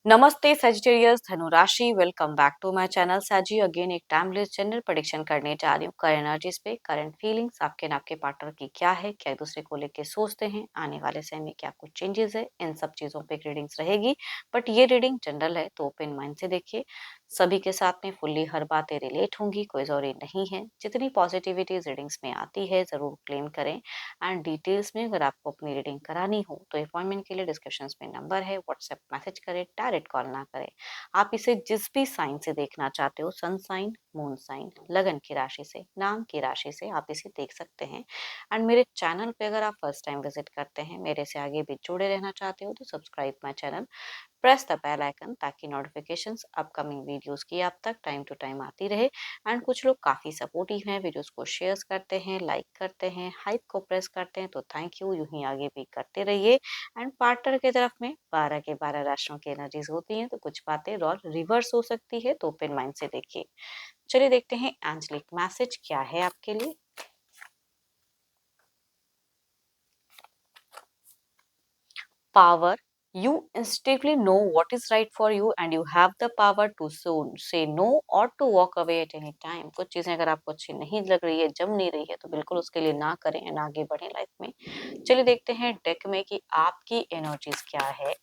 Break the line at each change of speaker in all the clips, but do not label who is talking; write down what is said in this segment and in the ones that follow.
नमस्ते सजिटेरियस धनु राशि welcome back to my channel साजी अगेन एक टाइमलेस जनरल प्रेडिक्शन करने जा रही हूँ करंट एनर्जीज पे करंट फीलिंग्स आपके पार्टनर की क्या है, क्या एक दूसरे को लेके सोचते हैं, आने वाले समय में क्या कुछ चेंजेस है, इन सब चीजों पे रीडिंग्स रहेगी। बट ये रीडिंग जनरल है तो ओपन माइंड से देखिए। सभी के साथ में फुल्ली हर बातें रिलेट होंगी, कोई जरूरी नहीं है। जितनी पॉजिटिविटी रीडिंग्स में आती है जरूर क्लेम करें। एंड डिटेल्स में अगर आपको अपनी रीडिंग करानी हो तो अपॉइंटमेंट के लिए डिस्क्रिप्शन में नंबर है, व्हाट्सएप मैसेज करें, डायरेक्ट कॉल ना करें। आप इसे जिस भी साइन से देखना चाहते हो, सन साइन, मून साइन, लगन की राशि से, नाम की राशि से आप इसे देख सकते हैं। एंड मेरे चैनल पे अगर आप फर्स्ट टाइम विजिट करते हैं, मेरे से आगे भी जुड़े रहना चाहते हो तो subscribe my channel, press the bell icon ताकि नोटिफिकेशंस अपकमिंग वीडियोस की आप तक टाइम टू टाइम आती रहे। एंड कुछ लोग काफ़ी सपोर्टिव हैं, वीडियोस को शेयर करते हैं, लाइक करते हैं, हाइप को प्रेस करते हैं, तो थैंक यू, यूं ही आगे भी करते रहिए। एंड पार्टनर की तरफ में 12 के 12 राशियों की एनर्जीज होती हैं, तो कुछ बातें रॉल रिवर्स हो सकती है, तो ओपन माइंड से देखिए। चलिए देखते हैं एंजलिक मैसेज क्या है आपके लिए। Power. You instinctively know what is right for you and you have the power to say no or to walk away at any time. कुछ चीजें अगर आपको अच्छी नहीं लग रही है, जम नहीं रही है, तो बिल्कुल उसके लिए ना करें एंड आगे बढ़ें लाइफ में। चलिए देखते हैं डेक में कि आपकी एनर्जीज क्या है।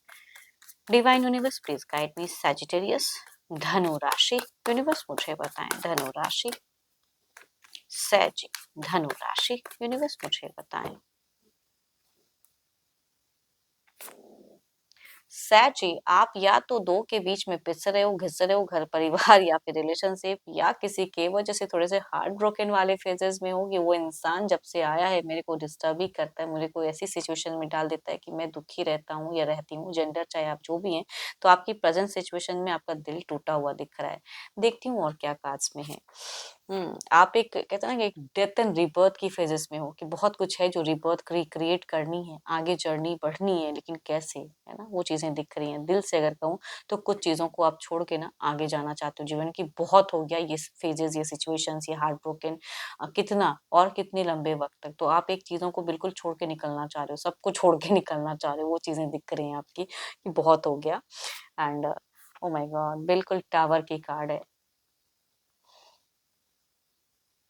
Divine universe please guide me Sagittarius. धनु राशि, यूनिवर्स मुझे बताएं धनु राशि। सैज, धनु राशि, यूनिवर्स मुझे बताएं। सैड जी, आप या तो दो के बीच में पिस रहे हो, घिस रहे हो, घर परिवार या फिर रिलेशनशिप, या किसी के वजह से थोड़े से हार्ट ब्रोकन वाले फेजेस में हो कि वो इंसान जब से आया है मेरे को डिस्टर्ब ही करता है, मुझे कोई ऐसी सिचुएशन में डाल देता है कि मैं दुखी रहता हूँ या रहती हूँ, जेंडर चाहे आप जो भी हैं। तो आपकी प्रेजेंट सिचुएशन में आपका दिल टूटा हुआ दिख रहा है। देखती हूँ और क्या कार्ड्स में है। आप एक कहते हैं ना कि एक डेथ एंड रिबर्थ की फेजेस में हो कि बहुत कुछ है जो रिबर्थ क्रिएट करनी है, आगे जर्नी बढ़नी है, लेकिन कैसे, है ना, वो चीजें दिख रही हैं। दिल से अगर कहूँ तो कुछ चीजों को आप छोड़ के ना आगे जाना चाहते हो, जीवन की बहुत हो गया ये फेजेस, ये सिचुएशंस, ये हार्ट ब्रोकन, कितना और कितने लंबे वक्त तक। तो आप एक चीजों को बिल्कुल छोड़ के निकलना चाह रहे हो, सबको छोड़ के निकलना चाह रहे हो, वो चीजें दिख रही हैं आपकी कि बहुत हो गया। एंड ओ माय गॉड, बिल्कुल टावर की कार्ड है।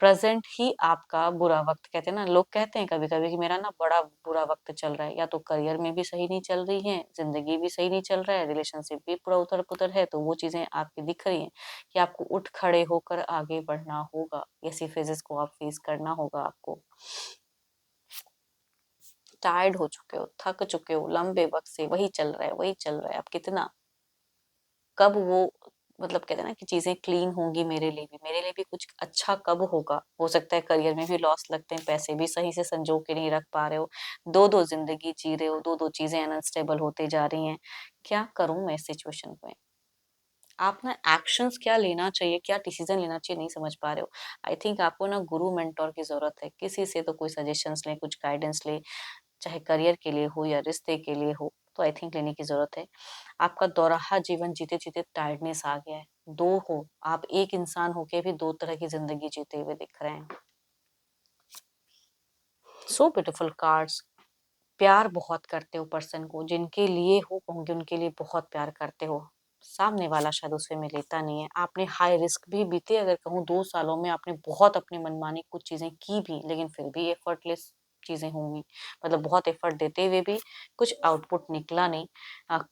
प्रेजेंट ही आपका बुरा वक्त, कहते हैं ना, लोग कहते हैं कभी कभी कि मेरा ना बड़ा बुरा वक्त चल रहा है, या तो करियर में भी सही नहीं चल रही है, जिंदगी भी सही नहीं चल रहा है, रिलेशनशिप भी पूरा उथल पुथल है। तो वो चीजें आपकी दिख रही हैं कि आपको उठ खड़े होकर आगे बढ़ना होगा, ऐसी फेजेस को आप फेस करना होगा आपको। टायर्ड हो चुके हो, थक चुके हो, लंबे वक्त से वही चल रहा है, वही चल रहा है। अब कितना, कब वो, मतलब कहते हैं ना कि चीजें क्लीन होंगी, मेरे लिए भी कुछ अच्छा कब होगा। हो सकता है करियर में भी लॉस लगते हैं, पैसे भी सही से संजो के नहीं रख पा रहे हो, दो दो जिंदगी जी रहे हो, दो दो चीजें अनस्टेबल होते जा रही हैं। क्या करूं मैं इस सिचुएशन में। आप ना एक्शंस क्या लेना चाहिए, क्या डिसीजन लेना चाहिए, नहीं समझ पा रहे हो। आई थिंक आपको ना गुरु मेंटोर की जरूरत है, किसी से तो कोई सजेशंस ले, कुछ गाइडेंस ले, चाहे करियर के लिए हो या रिश्ते के लिए हो, तो आई थिंक लेने की जरूरत है। आपका दोराहा जीवन जीते जीते टायर्डनेस आ गया है। दो हो आप, एक इंसान होके भी दो तरह की जिंदगी जीते हुए दिख रहे हैं। So beautiful cards. प्यार बहुत करते हो पर्सन को, जिनके लिए हो कहूंगे उनके लिए बहुत प्यार करते हो। सामने वाला शायद उससे में लेता नहीं है। आपने हाई रिस्क भी बीते, अगर कहूँ 2 सालों में आपने बहुत अपनी मनमानी कुछ चीजें की भी, लेकिन फिर भी एफर्टलेस चीजें होंगी। मतलब बहुत एफर्ट देते हुए भी कुछ आउटपुट निकला नहीं।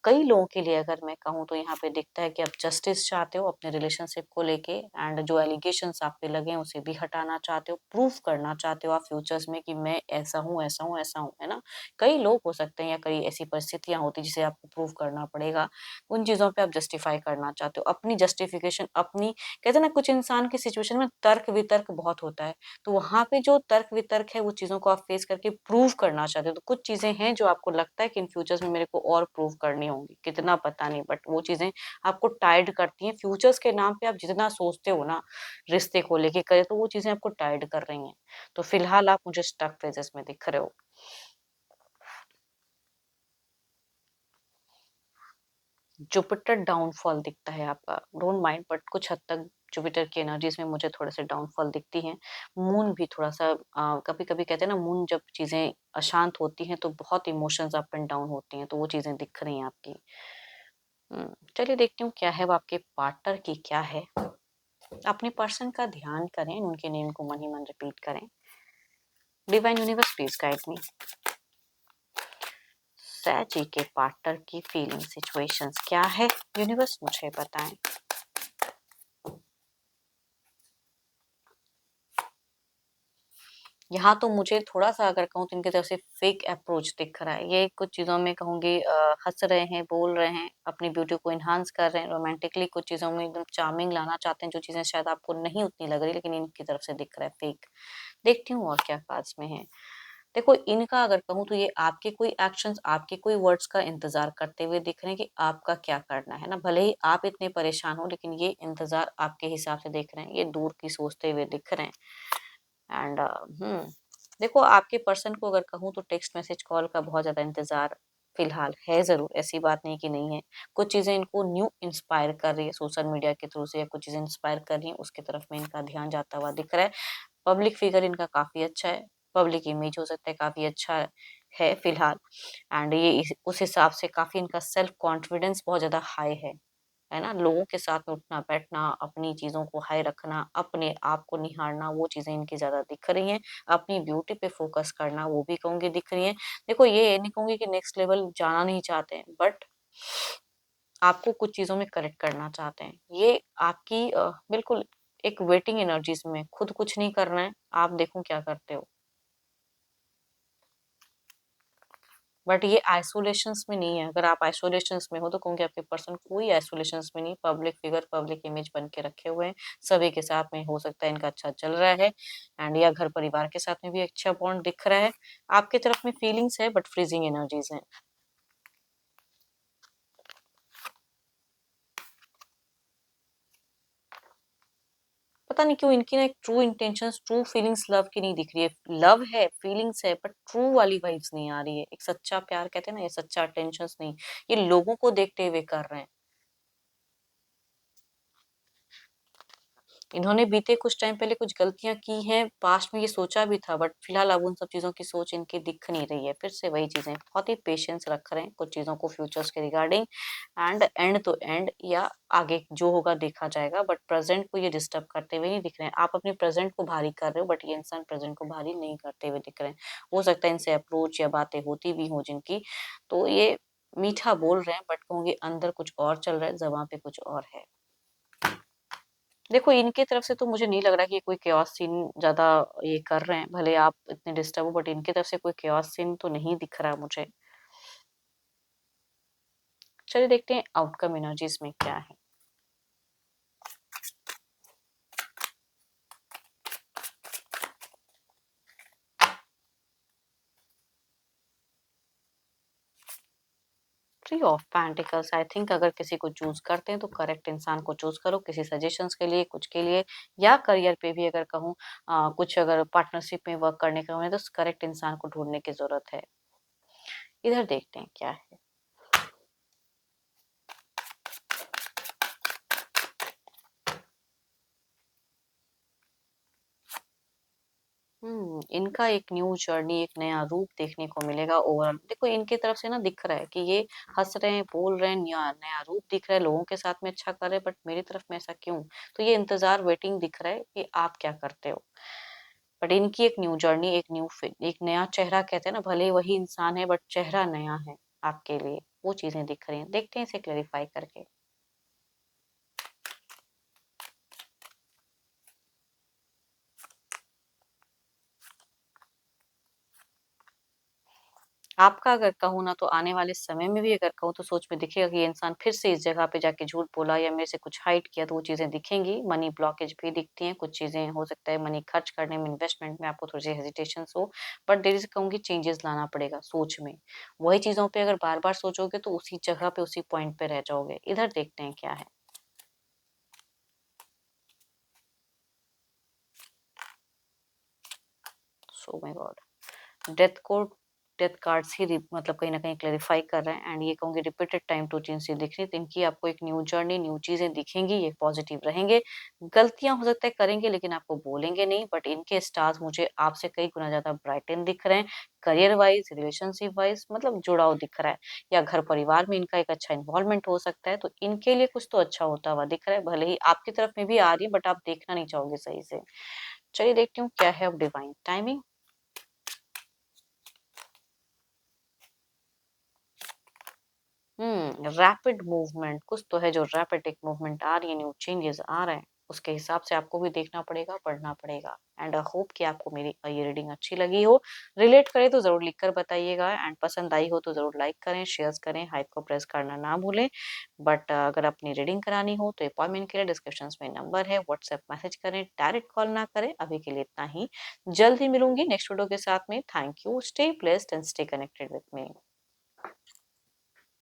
कई लोगों के लिए अगर मैं कहूँ तो यहाँ पे दिखता है कि आप जस्टिस चाहते हो अपने रिलेशनशिप को लेके, एंड जो एलिगेशंस आप पे लगे हैं उसे भी हटाना चाहते हो, प्रूफ करना चाहते हो आप फ्यूचर्स में कि मैं ऐसा हूँ, ऐसा हूँ, ऐसा हूँ, है ना। कई लोग हो सकते हैं या कई ऐसी परिस्थितियां होती जिसे आपको प्रूव करना पड़ेगा। उन चीजों पे आप जस्टिफाई करना चाहते हो, अपनी जस्टिफिकेशन, अपनी, कहते हैं ना, कुछ इंसान की सिचुएशन में तर्क वितर्क बहुत होता है, तो वहां पे जो तर्क वितर्क है वो चीजों को आप फेस करके प्रूव करना चाहते हो। तो कुछ चीजें हैं जो आपको लगता है कि इन फ्यूचर्स में मेरे को और प्रूव करनी होंगी, कितना पता नहीं, बट वो चीजें आपको टाइड करती हैं। फ्यूचर्स के नाम पे आप जितना सोचते हो ना रिश्ते को लेके करे, तो वो चीजें आपको टाइड कर रही हैं। तो फिलहाल आप मुझे स्टक फेजेस में दिख रहे हो। जुपिटर डाउनफॉल दिखता है आपका, डोंट माइंड, बट कुछ हद तक जुपिटर की एनर्जीज में मुझे थोड़े से डाउनफॉल दिखती हैं। मून भी थोड़ा सा, कभी कभी कहते हैं ना, मून जब चीजें अशांत होती हैं तो बहुत इमोशंस अप एंड डाउन होती हैं, तो वो चीजें दिख रही हैं आपकी। चलिए देखती हूँ क्या है वो आपके पार्टनर की क्या है। अपने पर्सन का ध्यान करें, उनके नेम को मन ही मन रिपीट करें। Divine universe please guide me. सैजी के पार्टनर की फीलिंग सिचुएशंस क्या है, यूनिवर्स मुझे बताएं। यहाँ तो मुझे थोड़ा-सा अगर कहूँ तो इनकी तरफ से फेक अप्रोच दिख रहा है। ये कुछ चीज़ों में कहूँगी हँस रहे हैं, बोल रहे हैं, अपनी ब्यूटी को एनहांस कर रहे हैं, रोमांटिकली कुछ चीज़ों में एकदम चार्मिंग लाना चाहते हैं, जो चीज़ें शायद आपको नहीं उतनी लग रही, लेकिन इनकी तरफ से दिख रहा है फेक। देखती हूँ और क्या कार्ड्स में है। देखो इनका अगर कहूँ तो ये आपके कोई एक्शंस, आपके कोई वर्ड्स का इंतज़ार करते हुए दिख रहे हैं कि आपका क्या करना है ना। भले ही आप इतने परेशान हो, लेकिन ये इंतज़ार आपके हिसाब से देख रहे हैं, ये दूर की सोचते हुए दिख रहे हैं। एंड देखो आपके पर्सन को अगर कहूँ तो टेक्स्ट मैसेज कॉल का बहुत ज़्यादा इंतज़ार फिलहाल है ज़रूर, ऐसी बात नहीं कि नहीं है। कुछ चीज़ें इनको न्यू इंस्पायर कर रही है सोशल मीडिया के थ्रू से, या कुछ चीज़ें इंस्पायर कर रही हैं, उसकी तरफ में इनका ध्यान जाता हुआ दिख रहा है। पब्लिक फिगर इनका काफ़ी अच्छा है, पब्लिक इमेज हो सकता है काफ़ी अच्छा है फिलहाल। एंड ये उस हिसाब से काफ़ी इनका सेल्फ कॉन्फिडेंस बहुत ज़्यादा हाई है ना? लोगों के साथ में उठना-बैठना, अपनी चीज़ों को हाई रखना, अपने आप को निहारना, वो चीज़ें इनकी ज़्यादा दिख रही हैं। अपनी ब्यूटी पे फ़ोकस करना, वो भी कहूँगी दिख रही हैं। देखो ये नहीं कहूँगी कि नेक्स्ट लेवल जाना नहीं चाहते हैं, बट आपको कुछ चीज़ों में करेक्ट करना चाहते हैं। ये आपकी बिल्कुल एक वेटिंग एनर्जीज़ में खुद कुछ नहीं करना है, आप देखो क्या करते हो। बट ये आइसोलेशंस में नहीं है। अगर आप आइसोलेशंस में हो तो कहूँगी आपके पर्सन कोई आइसोलेशंस में नहीं, पब्लिक फिगर, पब्लिक इमेज बन के रखे हुए हैं। सभी के साथ में हो सकता है इनका अच्छा चल रहा है, एंड या घर परिवार के साथ में भी अच्छा बॉन्ड दिख रहा है। आपकी तरफ में फीलिंग्स है बट फ्रीजिंग एनर्जीज़ हैं। पता नहीं क्यों इनकी ना एक true intentions, true feelings love की नहीं दिख रही है। लव है, फीलिंग्स है, बट ट्रू वाली वाइब्स नहीं आ रही है। एक सच्चा प्यार कहते हैं ना, ये सच्चा अटेंशंस नहीं, ये लोगों को देखते हुए कर रहे हैं। इन्होंने बीते कुछ टाइम पहले कुछ गलतियाँ की हैं, पास्ट में ये सोचा भी था, बट फिलहाल अब उन सब चीज़ों की सोच इनकी दिख नहीं रही है। फिर से वही चीज़ें, बहुत ही पेशेंस रख रहे हैं कुछ चीज़ों को फ्यूचर्स के रिगार्डिंग, एंड एंड तो एंड या आगे जो होगा देखा जाएगा, बट प्रेज़ेंट को ये डिस्टर्ब करते हुए नहीं दिख रहे हैं। आप अपने प्रेज़ेंट को भारी कर रहे हो, बट ये इंसान प्रेज़ेंट को भारी नहीं करते हुए दिख रहे हैं। हो सकता है इनसे अप्रोच या बातें होती भी हों जिनकी, तो ये मीठा बोल रहे हैं, बट कहूँगी अंदर कुछ और चल रहा है, ज़बाँ पे कुछ और है। देखो, इनकी तरफ से तो मुझे नहीं लग रहा कि ये कोई केओस सीन ज़्यादा ये कर रहे हैं, भले आप इतने डिस्टर्ब हो, बट इनकी तरफ से कोई केओस सीन तो नहीं दिख रहा मुझे। चलिए देखते हैं आउटकम एनर्जीज़ में क्या है। 3 ऑफ पेंटिकल्स, आई थिंक अगर किसी को चूज़ करते हैं तो करेक्ट इंसान को चूज़ करो, किसी सजेशंस के लिए, कुछ के लिए, या करियर पे भी अगर कहूँ कुछ अगर पार्टनरशिप में वर्क करने का है तो करेक्ट इंसान को ढूँढने की ज़रूरत है। इधर देखते हैं क्या है। इनका एक न्यू जर्नी, एक नया रूप देखने को मिलेगा ओवरऑल। देखो इनकी तरफ से ना दिख रहा है कि ये हँस रहे हैं, बोल रहे हैं, नया नया रूप दिख रहा है, लोगों के साथ में अच्छा कर रहे हैं, बट मेरी तरफ में ऐसा क्यों? तो ये इंतज़ार, वेटिंग दिख रहा है कि आप क्या करते हो? बट इनकी एक न्यू जर्नी, एक न्यू एक नया चेहरा कहते हैं ना, भले ही वही इंसान है बट चेहरा नया है आपके लिए, वो चीज़ें दिख रही हैं। देखते हैं इसे क्लैरिफाई करके। आपका अगर कहूँ ना तो आने वाले समय में भी अगर कहूँ तो सोच में दिखेगा कि ये इंसान फिर से इस जगह पे जाके झूठ बोला या मेरे से कुछ हाइड किया, तो वो चीज़ें दिखेंगी। मनी ब्लॉकेज भी दिखती हैं, कुछ चीज़ें हो सकता है मनी खर्च करने में, इन्वेस्टमेंट में आपको थोड़ी-सी हेजिटेशंस हो, बट देयर इज़ कहूँगी चेंजेस लाना पड़ेगा सोच में। वही चीज़ों पे अगर बार-बार सोचोगे तो उसी जगह पे, उसी पॉइंट पे रह जाओगे। इधर देखते हैं क्या है। So my god! Death code, death cards ही मतलब कहीं न कहीं क्लैरिफ़ाई कर रहे हैं एंड ये कहूँगी रिपीटेड टाइम टू चेंज से दिख रही है, तो इनकी आपको एक न्यू जर्नी, न्यू चीज़ें दिखेंगी, ये पॉज़िटिव रहेंगे। गलतियाँ हो सकता है करेंगे लेकिन आपको बोलेंगे नहीं, बट इनके स्टार्स मुझे आपसे कई गुना ज़्यादा ब्राइटन दिख रहे हैं। करियर वाइज़, रिलेशनशिप वाइज़ मतलब जुड़ाव दिख रहा है या घर परिवार में इनका एक अच्छा इन्वॉल्वमेंट हो सकता है, तो इनके लिए कुछ तो अच्छा होता हुआ दिख रहा है। भले ही आपकी तरफ में भी आ रही है बट आप देखना नहीं चाहोगे सही से। चलिए देखती हूँ क्या है अब डिवाइन टाइमिंग। रैपिड मूवमेंट कुछ तो है जो रैपिड एक मूवमेंट आ रही है, न्यू चेंजेस आ रहे हैं। उसके हिसाब से आपको भी देखना पड़ेगा, पढ़ना पड़ेगा एंड आई होप कि आपको मेरी ये रीडिंग अच्छी लगी हो। रिलेट करे तो ज़रूर लिख कर बताइएगा एंड पसंद आई हो तो ज़रूर लाइक करें, शेयर्स करें, हाइप को प्रेस करना ना भूलें। बट अगर अपनी रीडिंग करानी हो तो अपॉइंटमेंट के लिए डिस्क्रिप्शंस में नंबर है, व्हाट्सएप मैसेज करें, डायरेक्ट कॉल ना करें। अभी के लिए इतना ही। जल्द ही मिलूंगी नेक्स्ट वीडियो के साथ में। Thank you, stay blessed and stay connected with me.